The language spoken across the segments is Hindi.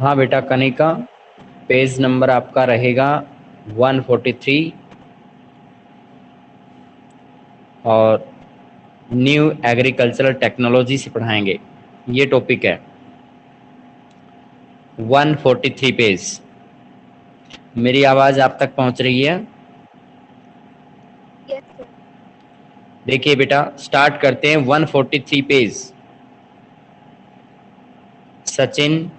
हाँ बेटा कनिका, पेज नंबर आपका रहेगा 143 और न्यू एग्रीकल्चरल टेक्नोलॉजी से पढ़ाएंगे। ये टॉपिक है 143 पेज। मेरी आवाज़ आप तक पहुंच रही है? Yes sir. देखिए बेटा, स्टार्ट करते हैं 143 पेज। सचिन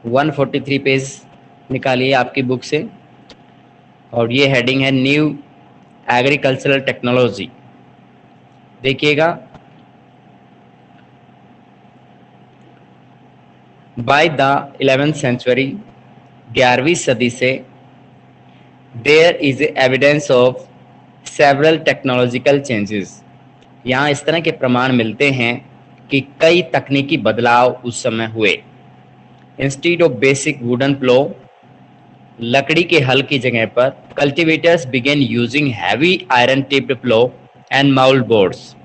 143 पेज निकालिए आपकी बुक से, और ये हेडिंग है न्यू एग्रीकल्चरल टेक्नोलॉजी। देखिएगा, बाय द 11th सेंचुरी, 11वीं सदी से, there is evidence of several technological changes. यहाँ इस तरह के प्रमाण मिलते हैं कि कई तकनीकी बदलाव उस समय हुए। Instead of basic wooden plough, लकड़ी के हल की जगह पर cultivators began using heavy iron tipped plough and mould boards.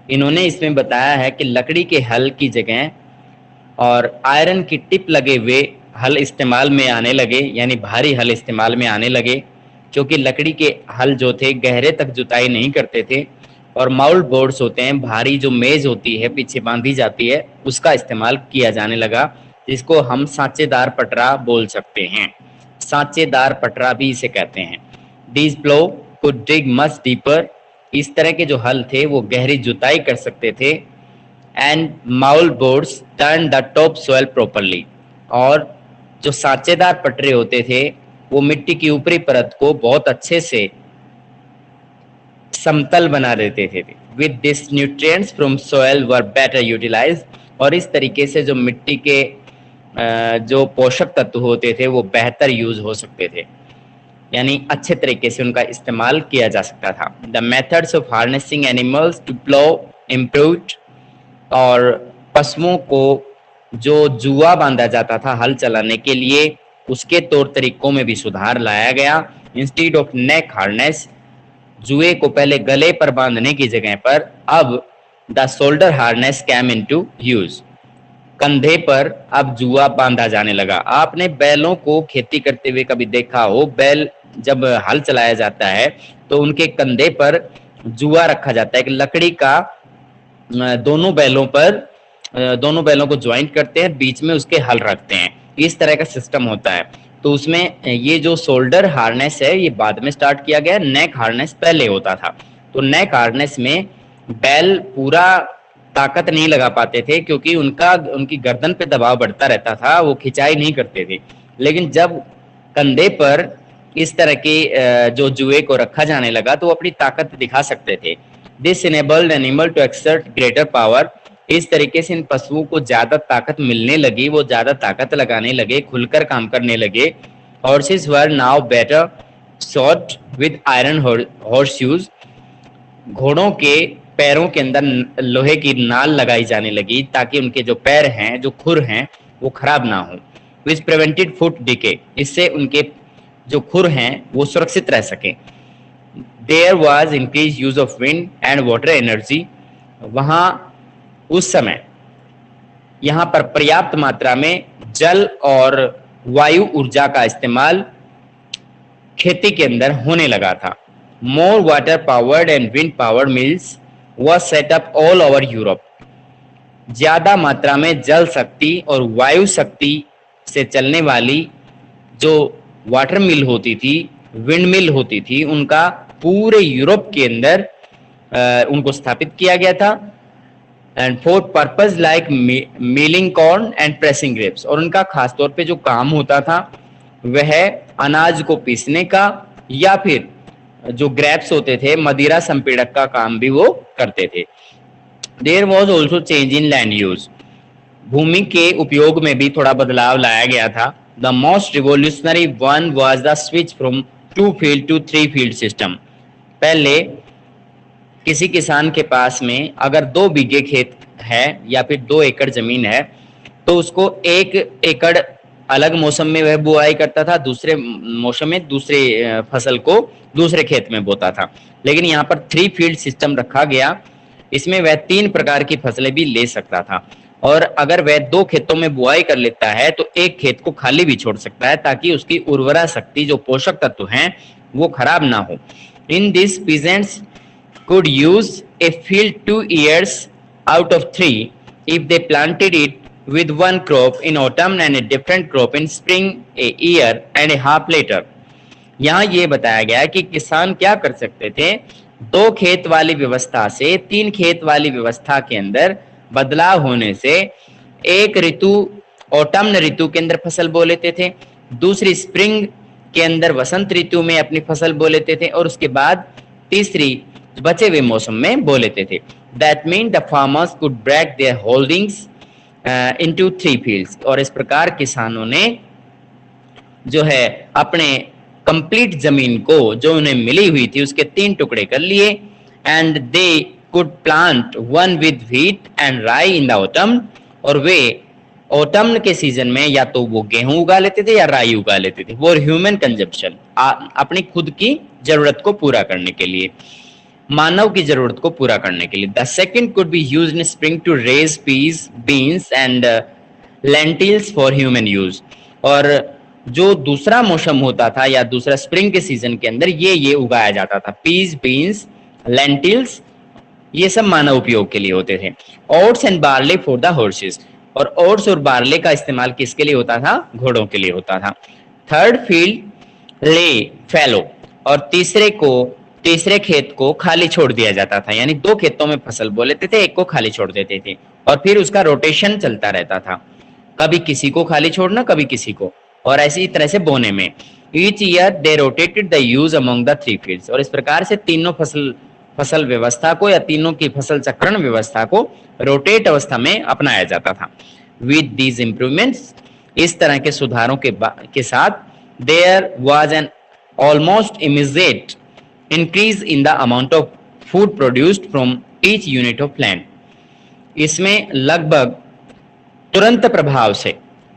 इन्होंने इसमें बताया है कि लकड़ी के हल की जगह और आयरन की टिप लगे हुए हल इस्तेमाल में आने लगे, यानी भारी हल इस्तेमाल में आने लगे, क्योंकि लकड़ी के हल जो थे गहरे तक जुताई नहीं करते थे, और माउल्ड बोर्ड्स होते हैं, भारी जो मेज होती है पीछे बांधी जाती है, उसका इस्तेमाल किया जाने लगा, जिसको हम सांचेदार पटरा बोल सकते हैं। सांचेदार पटरा भी इसे कहते हैं। These plough could dig much deeper, इस तरह के जो हल थे वो गहरी जुताई कर सकते थे। And mould boards turn the top soil properly, और जो सांचेदार पटरे होते थे वो मिट्टी की ऊपरी परत को बहुत अच्छे से समतल बना देते थे। With this nutrients from soil were better utilised, और इस तरीके से जो मिट्टी के जो पोषक तत्व होते थे वो बेहतर यूज हो सकते थे, यानी अच्छे तरीके से उनका इस्तेमाल किया जा सकता था। The methods of harnessing animals to plough improved, और पशुओं को जो जुआ बांधा जाता था हल चलाने के लिए, उसके तौर तरीकों में भी सुधार लाया गया। इंस्टीड ऑफ नेक हार्नेस, जुए को पहले गले पर बांधने की जगह पर अब the shoulder harness came into use, कंधे पर अब जुआ बांधा जाने लगा। आपने बैलों को खेती करते हुए कभी देखा हो, बैल जब हल चलाया जाता है तो उनके कंधे पर जुआ रखा जाता है, एक लकड़ी का, दोनों बैलों को ज्वाइंट करते हैं, बीच में उसके हल रखते हैं, इस तरह का सिस्टम होता है। तो उसमें ये जो शोल्डर हार्नेस है ये बाद में स्टार्ट किया गया, नेक हार्नेस पहले होता था। तो नेक हार्नेस में बैल पूरा ताकत नहीं लगा पाते थे, क्योंकि उनकी गर्दन पे दबाव बढ़ता रहता था, वो खिंचाई नहीं करते थे। लेकिन जब कंधे पर इस तरह के जो जुए को रखा जाने लगा तो वो अपनी ताकत दिखा सकते थे। This enabled animal to exert greater power, इस तरीके से इन पशुओं को ज्यादा ताकत मिलने लगी, वो ज्यादा ताकत लगाने लगे, खुलकर काम करने लगे। Horses were now better shod with iron horseshoes, घोड़ों के पैरों के अंदर लोहे की नाल लगाई जाने लगी ताकि उनके जो पैर हैं, जो खुर हैं, वो खराब ना हो। विच प्रिवेंटेड फुट डिके, इससे उनके जो खुर हैं वो सुरक्षित रह सके। There was increase use of wind and water energy, वहां उस समय यहाँ पर पर्याप्त मात्रा में जल और वायु ऊर्जा का इस्तेमाल खेती के अंदर होने लगा था। More water powered and wind powered mills was set up all over Europe, ज्यादा मात्रा में जल शक्ति और वायु शक्ति से चलने वाली जो वाटर मिल होती थी, विंड मिल होती थी, उनका पूरे यूरोप के अंदर उनको स्थापित किया गया था। And for purpose like milling corn and pressing grapes, और उनका खासतौर पे जो काम होता था वह अनाज को पीसने का, या फिर जो ग्रेप्स होते थे, मदिरा संपीड़क का काम भी वो करते थे। There was also change in land use, भूमि के उपयोग में भी थोड़ा बदलाव लाया गया था। The most revolutionary one was the switch from 2 field to 3 field system. पहले किसी किसान के पास में अगर 2 बीघे खेत है या फिर 2 एकड़ जमीन है, तो उसको 1 एकड़ अलग मौसम में वह बुआई करता था, दूसरे मौसम में दूसरे फसल को दूसरे खेत में बोता था। लेकिन यहाँ पर 3 फील्ड सिस्टम रखा गया, इसमें वह 3 प्रकार की फसलें भी ले सकता था। और अगर वह 2 खेतों में बुआई कर लेता है तो एक खेत को खाली भी छोड़ सकता है ताकि उसकी उर्वरा शक्ति, जो पोषक तत्व हैं, वो खराब ना हो। In this peasants could use a field 2 years out of 3 if they planted it with one crop in autumn and a different crop in spring a year and a half later। यहाँ ये बताया गया है कि किसान क्या कर सकते थे, 2 खेत वाली व्यवस्था से 3 खेत वाली व्यवस्था के अंदर बदलाव होने से एक ऋतु ऑटम्न ऋतु के अंदर फसल बो लेते थे, दूसरी स्प्रिंग के अंदर वसंत ऋतु में अपनी फसल बो लेते थे और उसके बाद तीसरी बचे हुए मौसम में बो लेते थे। That mean the farmers could break their holdings into 3 fields. और इस प्रकार किसानों ने जो है अपने कंप्लीट जमीन को जो उन्हें मिली हुई थी उसके 3 टुकड़े कर लिए। And they could plant one with wheat and राई इन द ऑटम। और वे ऑटम के सीजन में या तो वो गेहूं उगा लेते थे या राई उगा लेते थे, वो ह्यूमन कंजप्शन, अपनी खुद की जरूरत को पूरा करने के लिए, मानव की जरूरत को पूरा करने के लिए। The second could be used in spring to raise peas, beans and lentils for human use. और जो दूसरा मौसम होता था या दूसरा स्प्रिंग के सीजन के अंदर ये उगाया जाता था, पीस, बीन्स, लेंटिल्स, ये सब मानव उपयोग के लिए होते थे। Oats and barley for the horses. और ओट्स और बार्ले का इस्तेमाल किसके लिए होता था? घोड़ों के लिए होता था। थर्ड फील्ड ले फैलो। और तीसरे खेत को खाली छोड़ दिया जाता था, यानी 2 खेतों में फसल बो लेते थे, एक को खाली छोड़ देते थे और फिर उसका रोटेशन चलता रहता था, कभी किसी को खाली छोड़ना, कभी किसी को, और ऐसी तरह से बोने में। Each year they rotated the use among the 3 fields. और इस प्रकार से तीनों फसल व्यवस्था को या तीनों की फसल चक्रण व्यवस्था को रोटेट अवस्था में अपनाया जाता था। विद दीज इंप्रूवमेंट्स, इस तरह के सुधारों के साथ, there was an almost immediate increase in the amount of food produced from each unit of land। इसमें लगभग तुरंत प्रभाव से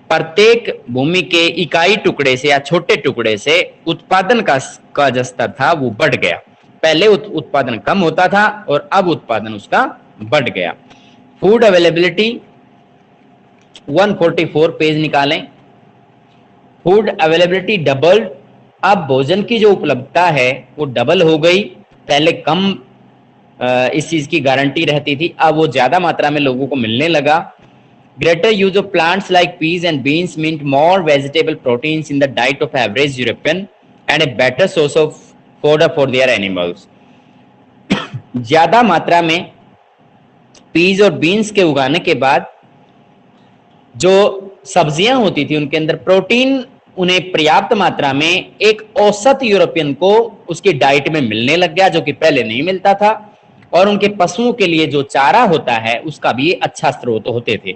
प्रत्येक भूमि के इकाई टुकड़े से या छोटे टुकड़े से उत्पादन का जो स्तर था वो बढ़ गया। पहले उत्पादन कम होता था और अब उत्पादन उसका बढ़ गया। फूड अवेलेबिलिटी 144 पेज निकालें। Food availability doubled. अब भोजन की जो उपलब्धता है वो डबल हो गई। पहले कम इस चीज की गारंटी रहती थी, अब वो ज्यादा मात्रा में लोगों को मिलने लगा। Greater use of plants like peas and beans meant more vegetable proteins in the diet of average European and a better source of fodder for their animals. ज्यादा मात्रा में पीज और बीन्स के उगाने के बाद जो सब्जियां होती थी उनके अंदर प्रोटीन उन्हें पर्याप्त मात्रा में एक औसत यूरोपियन को उसकी डाइट में मिलने लग गया, जो कि पहले नहीं मिलता था। और उनके पशुओं के लिए जो चारा होता है उसका भी अच्छा स्रोत होते थे।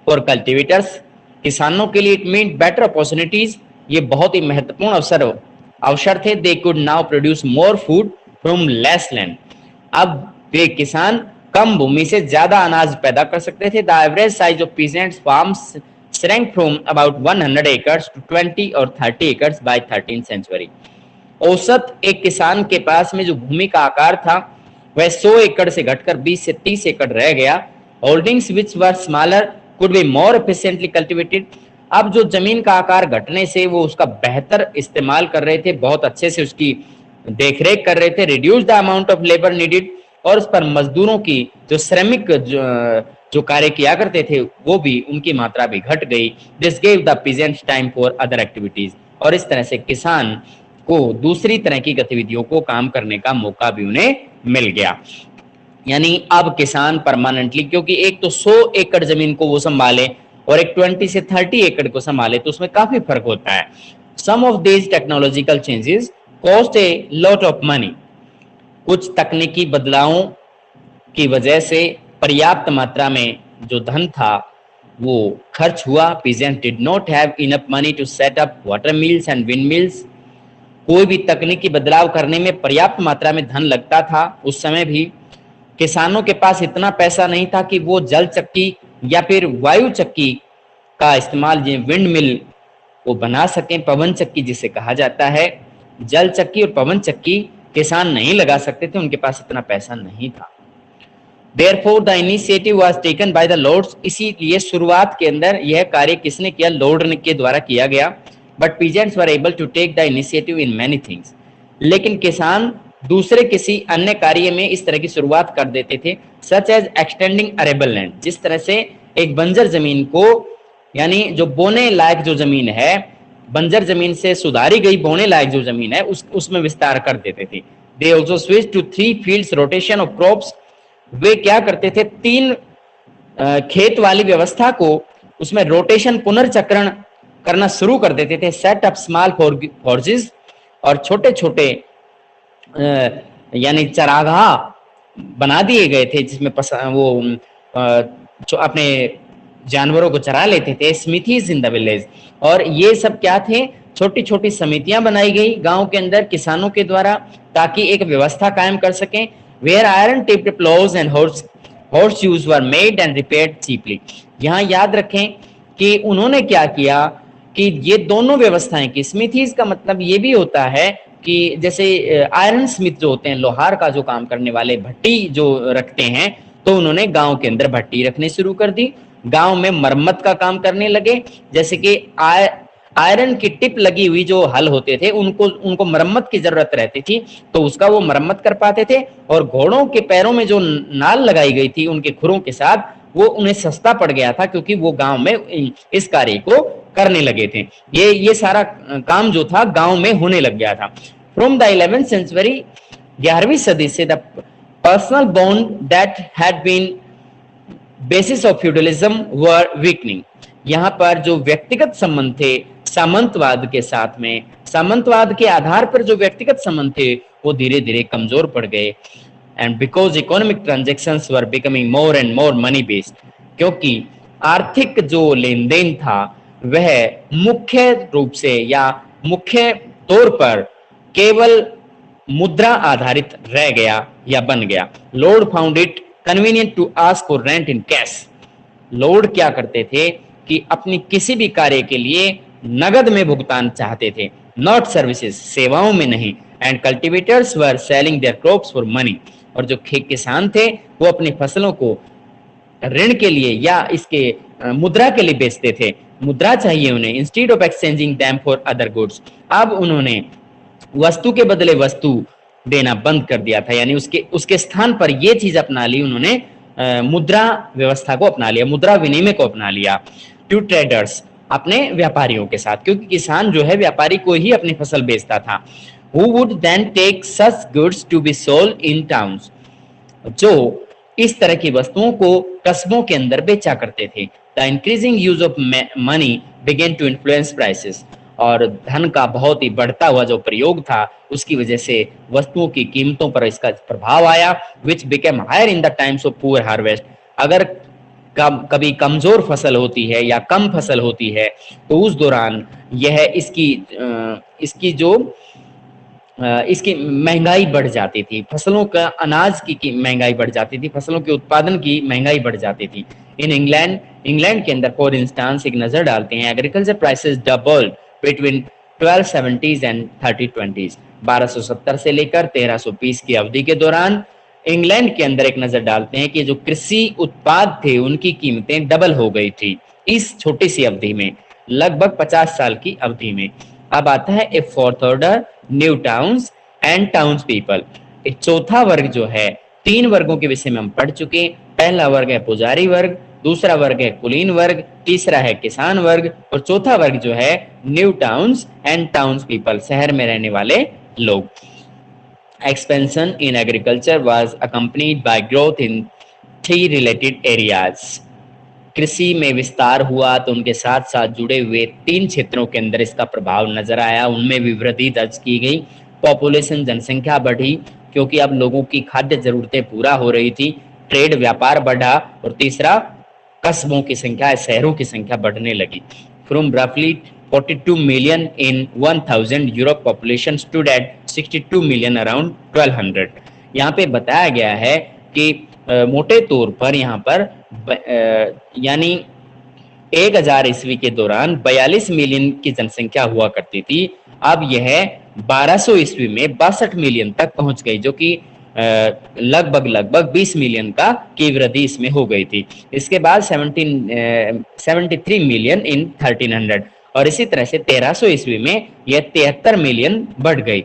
फॉर कल्टिवेटर्स, किसानों के लिए इट मीन बेटर अपॉर्चुनिटीज, ये बहुत ही महत्वपूर्ण अवसर थे। They could now produce more food from less land. अब वे किसान कम भूमि से ज्यादा अनाज पैदा कर सकते थे। The average size of peasants farms shrank from about 100 acres to 20 or 30 acres by 13th century। औसत एक किसान के पास में जो भूमि का आकार था वह 100 एकड़ से घटकर 20 से 30 एकड़ रह गया। Holdings which were smaller could be more efficiently cultivated। अब जो जमीन का आकार घटने से वो उसका बेहतर इस्तेमाल कर रहे थे, बहुत अच्छे से उसकी देखरेख कर रहे थे। Reduce the amount of labour needed, और उस पर मजदूरों की जो श्रमिक जो कार्य किया करते थे वो भी, उनकी मात्रा भी घट गई। This gave the peasants time for other activities. और इस तरह से किसान को दूसरी तरह की गतिविधियों को काम करने का मौका भी उन्हें मिल गया। यानी अब किसान परमानेंटली, क्योंकि एक तो 100 एकड़ जमीन को वो संभाले और एक 20 से 30 एकड़ को संभाले, तो उसमें काफी फर्क होता है। Some of these technological changes cost a lot of money. कुछ तकनीकी बदलावों की वजह से पर्याप्त मात्रा में जो धन था वो खर्च हुआ। Peasant did not have enough money to set up water mills and wind mills. कोई भी तकनीकी बदलाव करने में पर्याप्त मात्रा में धन लगता था। उस समय भी किसानों के पास इतना पैसा नहीं था कि वो जल चक्की या फिर वायु चक्की का इस्तेमाल, विंड मिल वो बना सकें, पवन चक्की जिसे कहा जाता है। जल चक्की और पवन चक्की किसान नहीं लगा सकते थे, उनके पास इतना पैसा नहीं था। Therefore the initiative was taken by the lords, इसीलिए शुरुआत के अंदर यह कार्य किसने किया, लॉर्ड के द्वारा किया गया. But peasants were able to take the initiative in many things. लेकिन किसान दूसरे किसी अन्य कार्य में इस तरह की शुरुआत कर देते थे, such as extending arable land, जिस तरह से एक बंजर जमीन को, यानी जो बोने लायक जो जमीन है, बंजर जमीन से सुधारी गई बोने लायक जो जमीन है उसमें विस्तार कर देते थे. They also switch to 3 fields rotation of crops. वे क्या करते थे, 3 खेत वाली व्यवस्था को उसमें रोटेशन पुनर्चक्रण करना शुरू कर देते थे. सेट अप स्मॉल फॉर्जेस, और छोटे छोटे यानी चरागाह बना दिए गए थे जिसमें वो जो अपने जानवरों को चरा लेते थे. स्मिथीज इन द विलेज, और ये सब क्या थे, छोटी छोटी समितियां बनाई गई गांव के अंदर किसानों के द्वारा, ताकि एक व्यवस्था कायम कर सकें. Where iron tipped ploughs and horse shoes were made and repaired cheaply. यहाँ याद रखें कि उन्होंने क्या किया कि ये दोनों व्यवस्थाएं की, स्मिथीज का मतलब ये भी होता है कि जैसे आयरन स्मिथ जो होते हैं, लोहार का जो काम करने वाले, भट्टी जो रखते हैं, तो उन्होंने गांव के अंदर भट्टी रखनी शुरू कर दी. गांव में मरम्मत का काम करने लगे, जैसे कि आयरन की टिप लगी हुई जो हल होते थे उनको मरम्मत की जरूरत रहती थी, तो उसका वो मरम्मत कर पाते थे. और घोड़ों के पैरों में जो नाल लगाई गई थी उनके खुरों के साथ, वो उन्हें सस्ता पड़ गया था, क्योंकि वो गांव में इस कार्य को करने लगे थे. ये सारा काम जो था गांव में होने लग गया था. फ्रॉम द 11th century, 11वीं सदी से, the personal bond that had been basis of feudalism were weakening. यहाँ पर जो व्यक्तिगत संबंध थे सामंतवाद के साथ में, सामंतवाद के आधार पर जो व्यक्तिगत संबंध थे वो धीरे धीरे कमजोर पड़ गए. And because economic transactions were becoming more and more money based, क्योंकि आर्थिक जो लेन देन था वह मुख्य रूप से या मुख्य तौर पर केवल मुद्रा आधारित रह गया या बन गया. Lord found it convenient to ask for rent in cash. Lord क्या करते थे कि अपनी किसी भी कार्य के लिए नगद में भुगतान चाहते थे, नॉट सर्विसेज, सेवाओं में नहीं. And cultivators were selling their crops for money. और जो किसान थे वो अपनी फसलों को ऋण के लिए या इसके मुद्रा के लिए बेचते थे, मुद्रा चाहिए उन्हें, instead of exchanging them for other goods. अब उन्होंने वस्तु के बदले वस्तु देना बंद कर दिया था, यानी उसके स्थान पर ये चीज अपना ली उन्होंने, मुद्रा व्यवस्था को अपना लिया, मुद्रा विनिमय को अपना लिया. टू ट्रेडर्स, अपने व्यापारियों के साथ, क्योंकि किसान जो है व्यापारी को ही अपनी फसल बेचता था. Who would then take such goods to be sold in towns, जो इस तरह की वस्तुओं को कस्बों के अंदर बेचा करते थे. The increasing use of money began to influence prices, और धन का बहुत ही बढ़ता हुआ जो प्रयोग था उसकी वजह से वस्तुओं की कीमतों पर इसका प्रभाव आया. Which became higher in the times of poor harvest. अगर कभी कमजोर फसल होती है या कम फसल होती है तो उस दौरान यह इसकी महंगाई बढ़ जाती थी, फसलों का अनाज की महंगाई बढ़ जाती थी, फसलों के उत्पादन की महंगाई बढ़ जाती थी. इन इंग्लैंड के अंदर फॉर इंस्टांस एक नजर डालते हैं, agriculture prices doubled between 1270s and 1320s. 1270 से लेकर 1320 की अवधि के दौरान इंग्लैंड के अंदर एक नजर डालते हैं कि जो कृषि उत्पाद थे उनकी कीमतें डबल हो गई थी इस छोटी सी अवधि में, लगभग 50 साल की अवधि में. अब आता है a fourth order, new towns and towns people. एक चौथा वर्ग जो है, 3 वर्गों के विषय में हम पढ़ चुके. पहला वर्ग है पुजारी वर्ग, दूसरा वर्ग है कुलीन वर्ग, तीसरा है किसान वर्ग, और चौथा वर्ग जो है new towns and towns people, शहर में रहने वाले लोग. Expansion in agriculture was accompanied by growth in 3 related areas. कृषि में विस्तार हुआ तो उनके साथ साथ जुड़े हुए 3 क्षेत्रों के अंदर इसका प्रभाव नजर आया, उनमें भी वृद्धि दर्ज की गई. पॉपुलेशन, जनसंख्या बढ़ी क्योंकि अब लोगों की खाद्य जरूरतें पूरा हो रही थी. ट्रेड, व्यापार बढ़ा. और तीसरा, कस्बों की संख्या, शहरों की संख्या बढ़ने लगी. फ्रॉम रफली 42 million in 1000, Europe population stood at 62 million around 1200. यहाँ पे बताया गया है कि मोटे तौर पर यहाँ पर यानी 1000 ईस्वी के दौरान 42 मिलियन की जनसंख्या हुआ करती थी. अब यह 1200 ईस्वी में 62 मिलियन तक पहुंच गई, जो कि लगभग लगभग 20 मिलियन का की वृद्धि इसमें हो गई थी। इसके बाद 73 मिलियन इन 1300, और इसी तरह से 1300 ईस्वी में यह 73 मिलियन बढ़ गई।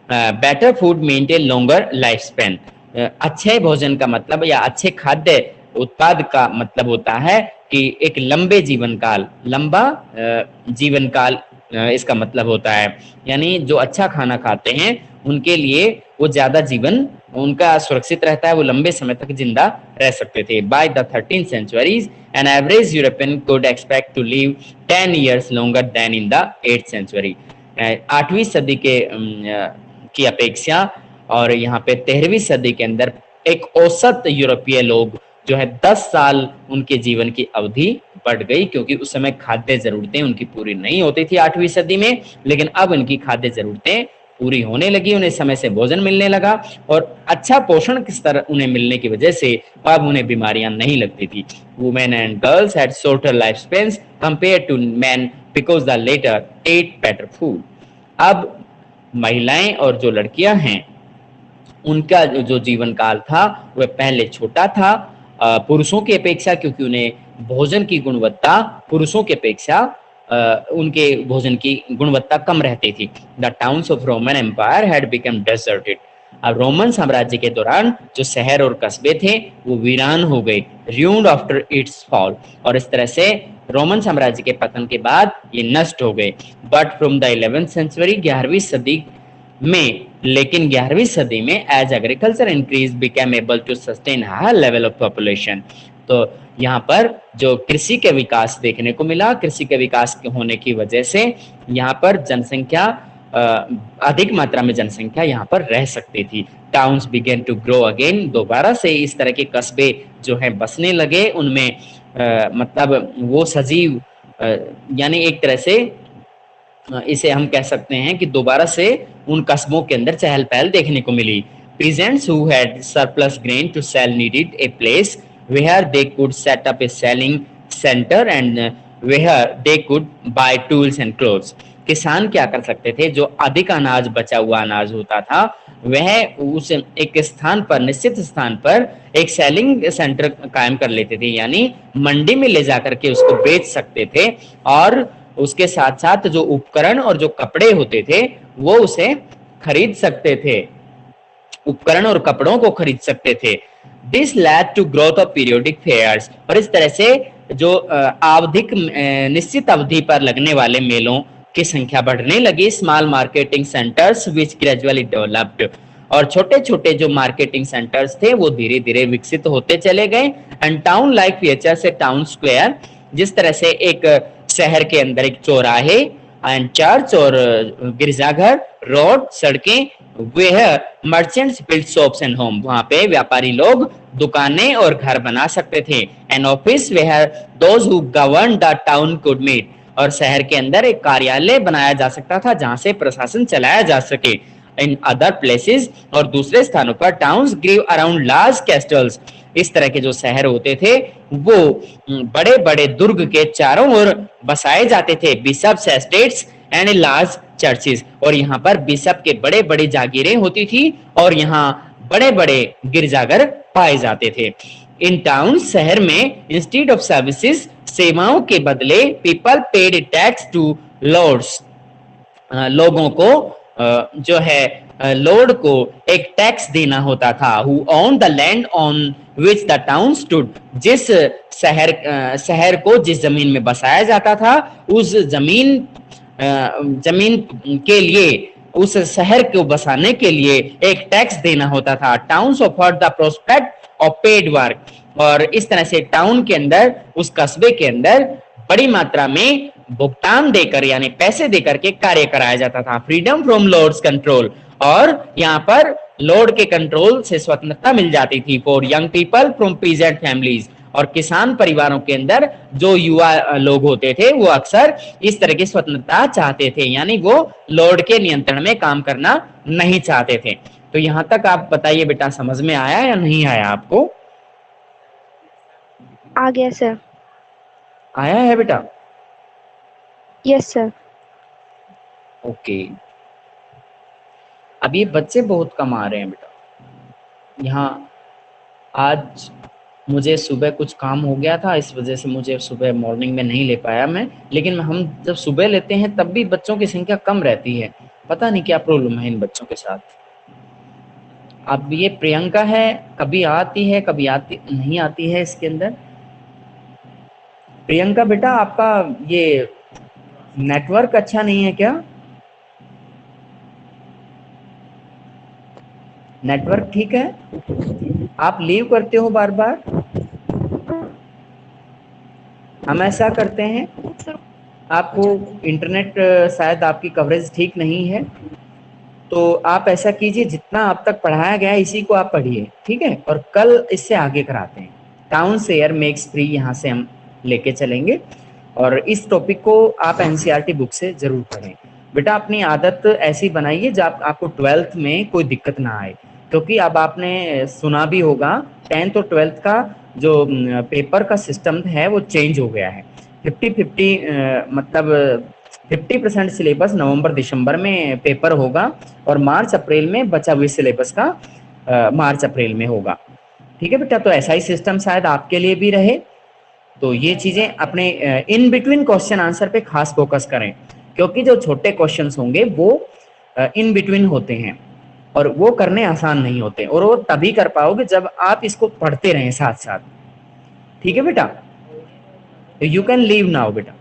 Better food maintain longer life span. अच्छे भोजन का मतलब या अच्छे खाद्य उत्पाद का मतलब होता है कि एक लंबे जीवन काल, लंबा जीवन काल इसका मतलब होता है। यानी जो अच्छा खाना खाते हैं उनके लिए वो ज्यादा जीवन उनका सुरक्षित रहता है, वो लंबे समय तक जिंदा रह सकते थे। By the 13th centuries an average European could expect to live 10 years longer than in the 8th century। 8वीं सदी के की अपेक्षा और यहाँ पे 13वीं सदी के अंदर एक औसत यूरोपीय लोग जो है 10 साल उनके जीवन की अवधि बढ़ गई, क्योंकि उस समय खाद्य जरूरतें उनकी पूरी नहीं होती थी 8वीं सदी में, लेकिन अब उनकी खाद्य जरूरतें पूरी होने लगी, उन्हें समय से भोजन मिलने लगा और अच्छा पोषण स्तर उन्हें मिलने की वजह से अब उन्हें बीमारियां नहीं लगती थी। Women and girls had shorter life spans compare to man because the latter ate better food. अब महिलाएं और जो लड़कियां हैं उनका जो जीवन काल था वह पहले छोटा था पुरुषों की अपेक्षा, क्योंकि उन्हें भोजन की गुणवत्ता पुरुषों की अपेक्षा उनके भोजन की गुणवत्ता कम रहती थी। The towns of Roman Empire had become deserted. अब रोमन साम्राज्य के दौरान जो शहर और कस्बे थे वो वीरान हो गए, ruined आफ्टर इट्स फॉल, और इस तरह से रोमन साम्राज्य के पतन के बाद ये नष्ट हो गए। But from the 11th century, 11वीं सदी में, लेकिन 11वीं सदी में as agriculture increase became able to sustain high level of population. तो यहाँ पर जो कृषि के विकास देखने को मिला, कृषि के विकास के होने की वजह से यहाँ पर जनसंख्या अधिक मात्रा में जनसंख्या यहाँ पर रह सकती थी। Towns began to grow again, दोबारा से इस तरह के कस्बे जो हैं बसने लगे, उनमें मतलब वो सजीव यानी एक तरह से इसे हम कह सकते हैं कि दोबारा से उन कस्बों के अंदर चहल पहल देखने को मिली। Peasants who had surplus grain to sell needed a place where they could set up a selling center and where they could buy tools and clothes। किसान क्या कर सकते थे, जो अधिक अनाज बचा हुआ अनाज होता था वह उस एक स्थान पर, निश्चित स्थान पर एक सेलिंग सेंटर कायम कर लेते थे, यानी मंडी में ले जाकर के उसको बेच सकते थे, और उसके साथ साथ जो उपकरण और जो कपड़े होते थे वो उसे खरीद सकते थे, उपकरण और कपड़ों को खरीद सकते थे। This led to growth of periodic fairs, और इस तरह से जो आवधिक निश्चित अवधि पर लगने वाले मेलों की संख्या बढ़ने लगी। स्मॉल मार्केटिंग सेंटर्स विच ग्रेजुअली डेवलप्ड, और छोटे छोटे जो मार्केटिंग सेंटर्स थे वो धीरे धीरे विकसित होते चले गए। एंड टाउन लाइक फीचर से टाउन स्क्वायर, जिस तरह से एक शहर के अंदर एक चौराहे एंड चर्च और गिरजाघर, रोड, सड़कें, where merchants build shops and home, वहां पे व्यापारी लोग दुकानें और घर बना सकते थे। An office where those who govern the town could meet, और शहर के अंदर एक कार्यालय बनाया जा सकता था जहां से प्रशासन चलाया जा सके। इन अदर प्लेसेस, और दूसरे स्थानों पर टाउन्स ग्रीव अराउंड लार्ज कैस्टल्स, इस तरह के जो शहर होते थे वो बड़े बड़े दुर्ग के चारों ओर बसाए जाते थे। Bishops estates and large churches, और यहाँ पर बिशप के बड़े बड़े जागीरें होती थी और यहाँ बड़े बड़े गिरजाघर पाए जाते थे। इन टाउन, शहर में, इंस्टीड ऑफ सर्विसेज, सेवाओं के बदले people paid tax to lords, लोगों को जो है लॉर्ड को एक टैक्स देना होता था। Who own the land on which the town stood, जिस शहर को जिस जमीन में बसाया जाता था उस जमीन के लिए, उस शहर को बसाने के लिए एक टैक्स देना होता था। Towns offered the prospect of paid work, और इस तरह से टाउन के अंदर, उस कस्बे के अंदर बड़ी मात्रा में भुगतान देकर यानी पैसे देकर के कार्य कराया जाता था। फ्रीडम फ्रॉम लॉर्ड्स कंट्रोल, और यहाँ पर लॉर्ड के कंट्रोल से स्वतंत्रता मिल जाती थी। For young people from peasant families, और किसान परिवारों के अंदर जो युवा लोग होते थे वो अक्सर इस तरह की स्वतंत्रता चाहते थे, यानी वो लॉर्ड के नियंत्रण में काम करना नहीं चाहते थे। तो यहां तक आप बताइए बेटा, समझ में आया या नहीं आया आपको? आ गया सर। आया है बेटा? Yes sir. ओके। अब ये बच्चे बहुत कम आ रहे हैं बेटा। यहाँ आज मुझे सुबह कुछ काम हो गया था, इस वजह से मुझे सुबह मॉर्निंग में नहीं ले पाया मैं, लेकिन हम जब सुबह लेते हैं तब भी बच्चों की संख्या कम रहती है। पता नहीं क्या प्रॉब्लम है इन बच्चों के साथ। अब ये प्रियंका है, कभी आती है कभी आती नहीं आती है इसके अंदर। प्रियंका बेटा, आपका ये नेटवर्क अच्छा नहीं है क्या? नेटवर्क ठीक है? आप लीव करते हो बार बार? हम ऐसा करते हैं, आपको इंटरनेट शायद आपकी कवरेज ठीक नहीं है, तो आप ऐसा कीजिए, जितना अब तक पढ़ाया गया है इसी को आप पढ़िए, ठीक है? और कल इससे आगे कराते हैं। टाउन शेयर मेक्स फ्री यहाँ से हम लेके चलेंगे, और इस टॉपिक को आप एनसीईआरटी बुक से जरूर पढ़ें। बेटा अपनी आदत ऐसी बनाइए जब आपको 12th में कोई दिक्कत ना आए, क्योंकि अब आपने सुना भी होगा 10th और 12th का जो पेपर का सिस्टम है वो चेंज हो गया है। 50-50 मतलब 50% सिलेबस नवंबर दिसंबर में पेपर होगा, और मार्च अप्रैल में बचा हुआ सिलेबस का मार्च अप्रैल में होगा। ठीक है बेटा, तो ऐसा ही सिस्टम शायद आपके लिए भी रहे। तो ये चीजें अपने इन बिटवीन क्वेश्चन आंसर पे खास फोकस करें, क्योंकि जो छोटे क्वेश्चंस होंगे वो इन बिटवीन होते हैं, और वो करने आसान नहीं होते, और वो तभी कर पाओगे जब आप इसको पढ़ते रहें साथ साथ। ठीक है बेटा, यू कैन लीव नाउ बेटा।